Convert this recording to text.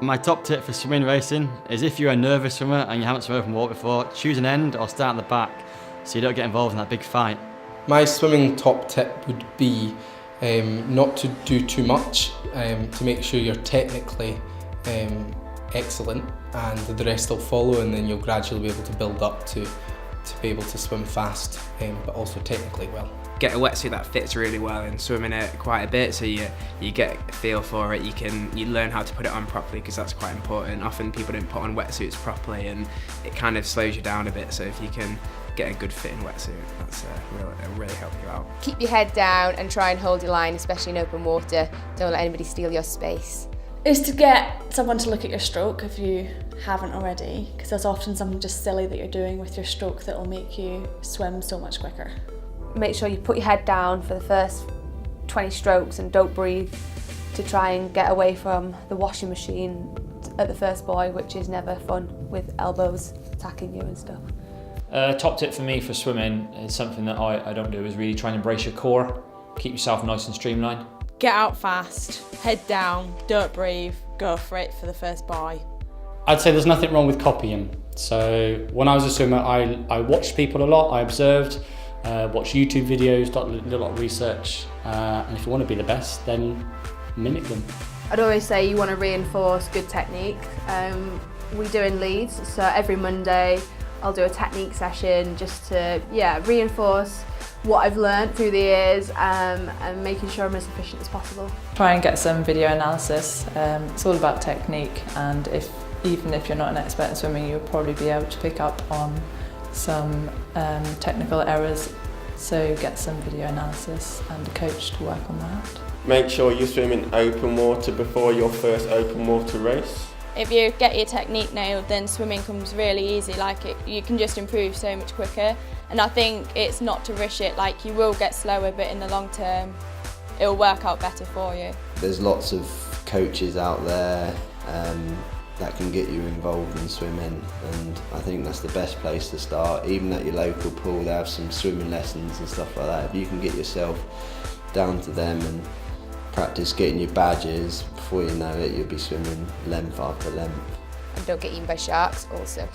My top tip for swimming racing is if you're a nervous swimmer and you haven't swum open water before, choose an end or start in the back so you don't get involved in that big fight. My swimming top tip would be not to do too much, to make sure you're technically excellent, and the rest will follow, and then you'll gradually be able to build up to be able to swim fast, but also technically well. Get a wetsuit that fits really well and swim in it quite a bit, so you get a feel for it. You learn how to put it on properly, because that's quite important. Often people don't put on wetsuits properly and it kind of slows you down a bit, so if you can get a good fitting wetsuit, it'll really help you out. Keep your head down and try and hold your line, especially in open water. Don't let anybody steal your space. Is to get someone to look at your stroke if you haven't already, because there's often something just silly that you're doing with your stroke that will make you swim so much quicker. Make sure you put your head down for the first 20 strokes and don't breathe, to try and get away from the washing machine at the first buoy, which is never fun with elbows attacking you and stuff. Top tip for me for swimming is something that I don't do, is really try and embrace your core, keep yourself nice and streamlined. Get out fast, head down, don't breathe, go for it for the first buoy. I'd say there's nothing wrong with copying. So when I was a swimmer, I watched people a lot, I observed, watched YouTube videos, did a lot of research, and if you want to be the best, then mimic them. I'd always say you want to reinforce good technique. We do in Leeds, so every Monday I'll do a technique session just to reinforce what I've learned through the years, and making sure I'm as efficient as possible. Try and get some video analysis. It's all about technique, and even if you're not an expert in swimming, you'll probably be able to pick up on some technical errors. So get some video analysis and a coach to work on that. Make sure you swim in open water before your first open water race. If you get your technique nailed, then swimming comes really easy. You can just improve so much quicker. And I think it's not to rush it. You will get slower, but in the long term, it'll work out better for you. There's lots of coaches out there that can get you involved in swimming, and I think that's the best place to start. Even at your local pool, they have some swimming lessons and stuff like that. If you can get yourself down to them and practice getting your badges, before you know it, you'll be swimming length after length. And don't get eaten by sharks also.